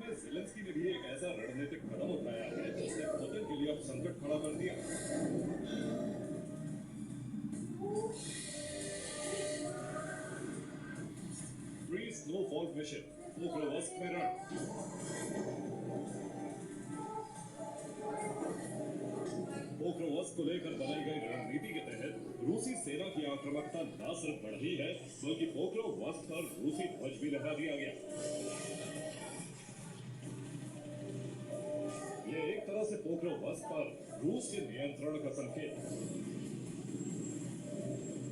में ज़ेलेंस्की ने भी एक ऐसा रणनीतिक कदम उठाया है जिसने पुतिन के लिए अब संकट खड़ा कर दिया। प्री स्नोफॉल मिशन पोक्रोवस्क में रण। पोक्रोवस्क को लेकर बनाई गई रणनीति के तहत रूसी सेना की आक्रामकता न सिर्फ बढ़ी है बल्कि पोक्रोवस्क पर रूसी ध्वज भी लगा दिया गया। ये एक तरह से पोक्रोवस्क पर रूस के नियंत्रण का संकेत।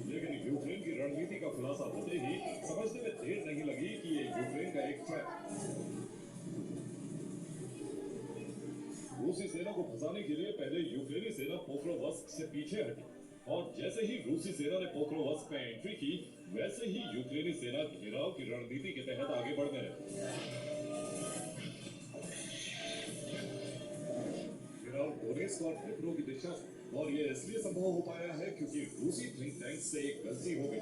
लेकिन यूक्रेन की रणनीति का खुलासा होते ही समझने में देर नहीं लगी कि ये यूक्रेन का एक ट्रैप। रूसी सेना को फंसाने के लिए पहले यूक्रेनी सेना पोक्रोवस्क से पीछे हटी और जैसे ही रूसी सेना ने पोक्रोवस्क में एंट्री की वैसे ही यूक्रेनी सेना घेराव की रणनीति के तहत आगे बढ़ने लगी। घेराव डोनेट्स्क और डिप्रो की दिशा से, और ये इसलिए संभव हो पाया है क्योंकि रूसी थिंक टैंक से एक गलती हो गई।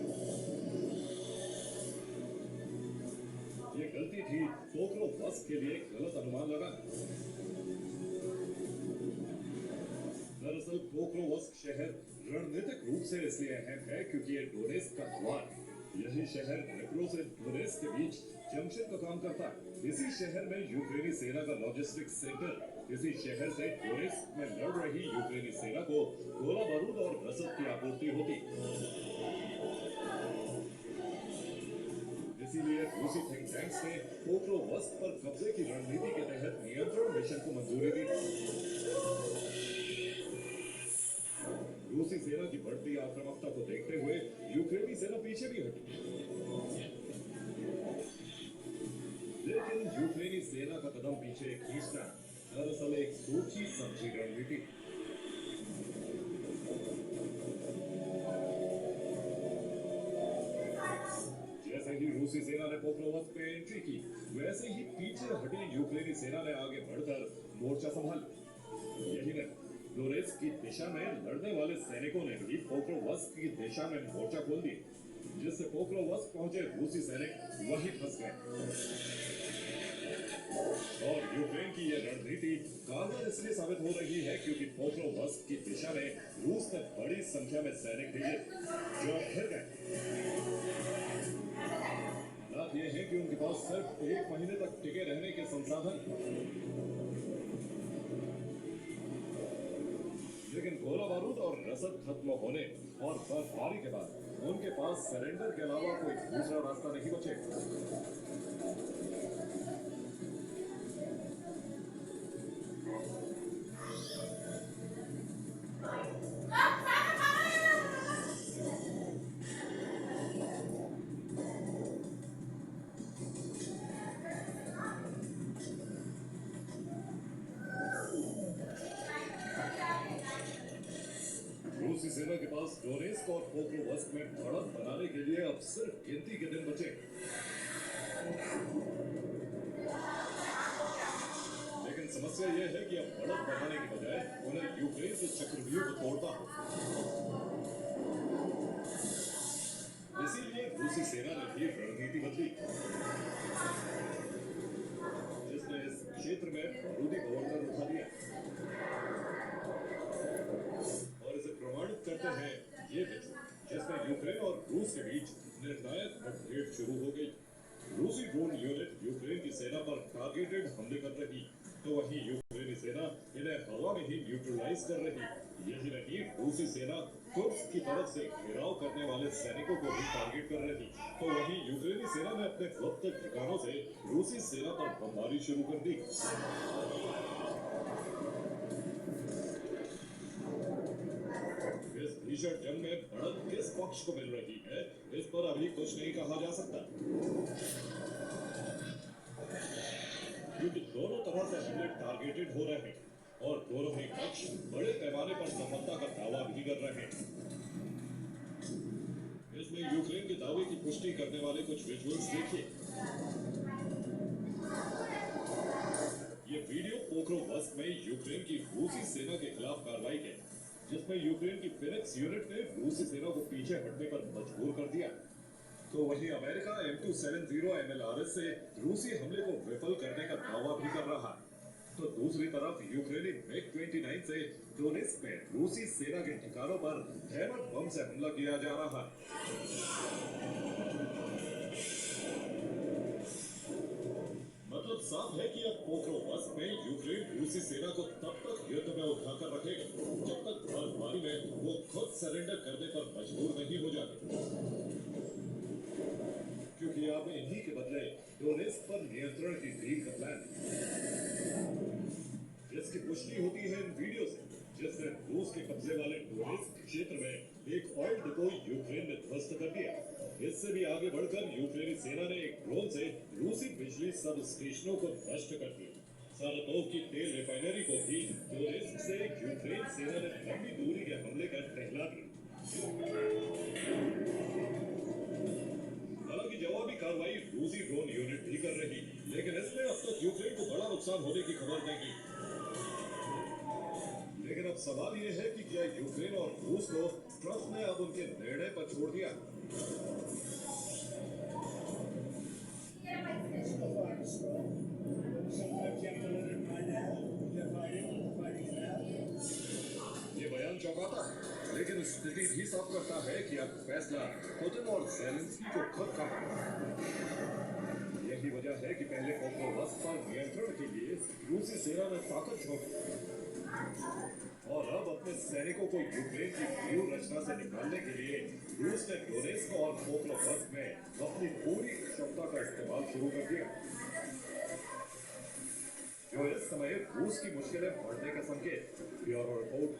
ये गलती थी पोक्रोवस्क के लिए गलत अनुमान लगाना। दरअसल पोक्रोवस्क शहर रणनीतिक रूप से इसलिए अहम है क्योंकि ये डोनेट्स्क का द्वार, यही शहर डिप्रो से डोनेट्स्क के बीच जंक्शन का काम करता है। इसी शहर में यूक्रेनी सेना का लॉजिस्टिक्स सेंटर, इसी शहर से डोनेट्स्क में लड़ रही यूक्रेनी सेना को गोला बारूद और रसद की आपूर्ति होती। इसीलिए रूसी थिंक टैंक्स ने पोक्रोवस्क पर कब्जे की रणनीति के तहत नियंत्रण मिशन को मंजूरी दी। रूसी सेना की बढ़ती आक्रामकता को देखते हुए यूक्रेनी सेना पीछे भी हटी। लेकिन यूक्रेनी सेना का कदम पीछे खींचना दरअसल एक सोची समझी रणनीति। जैसे ही रूसी सेना ने पोक्रोवस्क पे एंट्री की वैसे ही पीछे हटी यूक्रेनी सेना ने आगे बढ़कर मोर्चा संभाला। यही नहीं, डोनेट्स्क की दिशा में लड़ने वाले सैनिकों ने भी पोक्रोवस्क की दिशा में मोर्चा खोल दिया, जिससे पोक्रोवस्क पहुंचे रूसी सैनिक वहीं फंस गए। और यूक्रेन की यह रणनीति कारगर इसलिए साबित हो रही है क्योंकि पोक्रोवस्क की दिशा में रूस ने बड़ी संख्या में सैनिक भेजे जो घिर गए। बात यह है कि उनके पास सिर्फ एक महीने तक टिके रहने के संसाधन, लेकिन गोला बारूद और रसद खत्म होने और बर्फबारी के बाद उनके पास सरेंडर के अलावा कोई दूसरा रास्ता नहीं बचे। रूसी सेना के पास डोनेट्स्क और पोक्रोवस्क में बढ़त बनाने के लिए अब सिर्फ गिनती के दिन बचे। लेकिन समस्या यह है कि अब बढ़त बढ़ाने के बजाय उन्हें यूक्रेन के चक्रव्यूह को तोड़ना हो। इसीलिए रूसी सेना ने भी रणनीति बदली, जिसने इस क्षेत्र में बारूदी गवर्नर उठा दिया। प्रमाणित करते हैं ये विजय जिसमें यूक्रेन और रूस के बीच निर्णायक मुठभेड़ शुरू हो गई। रूसी ड्रोन यूनिट यूक्रेन की सेना पर टारगेटेड हमले कर रही, तो वहीं यूक्रेनी सेना इन्हें हवा में ही न्यूट्रलाइज कर रही। यही नहीं, रूसी सेना तुर्क की तरफ से घेराव करने वाले सैनिकों को भी टारगेट कर रही, तो वहीं यूक्रेनी सेना ने अपने गुप्त ठिकानों से रूसी सेना पर बमबारी शुरू कर दी। भीषण जंग में बढ़त किस पक्ष को मिल रही है इस पर अभी कुछ नहीं कहा जा सकता, क्योंकि दोनों तरह से हमले टारगेटेड हो रहे हैं और दोनों ही पक्ष बड़े पैमाने पर सफलता का दावा भी कर रहे हैं। इसमें यूक्रेन के दावे की पुष्टि करने वाले कुछ विजुअल्स देखिए। ये वीडियो पोक्रोवस्क में यूक्रेन की रूसी सेना के खिलाफ कार्रवाई के, जिसमें यूक्रेन की फिनिक्स यूनिट ने रूसी सेना को पीछे हटने पर मजबूर कर दिया। तो वहीं अमेरिका M270 MLRS से रूसी हमले को विफल करने का दावा भी कर रहा है। तो दूसरी तरफ यूक्रेनी MiG-29 से डोनेत्स्क में रूसी सेना के ठिकानों पर हैमर बम से हमला किया जा रहा है। मतलब साफ है कि अब पोक्रोवस्क में यूक्रेन रूसी सेना को तब तक युद्ध में उठाकर रखेगा जब तक बर्फबारी में वो खुद सरेंडर करने पर मजबूर नहीं हो जाते, क्योंकि अब इन्हीं के बदले डोनेत्स्क पर नियंत्रण की डील का प्लान है, जिसकी पुष्टि होती है इन वीडियो से, जिसने रूस के कब्जे वाले डोनेत्स्क क्षेत्र में एक ऑयल डिपो यूक्रेन ने ध्वस्त कर दिया। इससे भी आगे बढ़कर यूक्रेनी सेना ने एक ड्रोन से रूसी बिजली सब स्टेशनों को नष्ट कर दिया। सारातोव की तेल रिफाइनरी को भी डोनेत्स्क से यूक्रेन सेना ने लंबी दूरी के हमले कर टहला दिया। हालांकि जवाबी कार्रवाई रूसी ड्रोन यूनिट भी कर रही, लेकिन इसमें अब तक यूक्रेन को बड़ा नुकसान होने की खबर नहीं। लेकिन अब सवाल यह है कि क्या यूक्रेन और रूस को ट्रम्प ने अब उनके निर्णय पर छोड़ दिया? ये बयान चौंकाता है, लेकिन स्थिति भी साफ करता है कि अब फैसला पुतिन और ज़ेलेंस्की को खुद करना है। यही वजह है कि पहले पोक्रोवस्क पर नियंत्रण के लिए रूसी सेना ने ताकत झोंकी और अब अपने सैनिकों को यूक्रेन की व्यूह रचना से निकालने के लिए रूस ने डोनेत्स्क और पोक्रोवस्क में अपनी पूरी क्षमता का इस्तेमाल शुरू कर दिया, जो इस समय रूस की मुश्किलें बढ़ने का संकेत। Bureau report.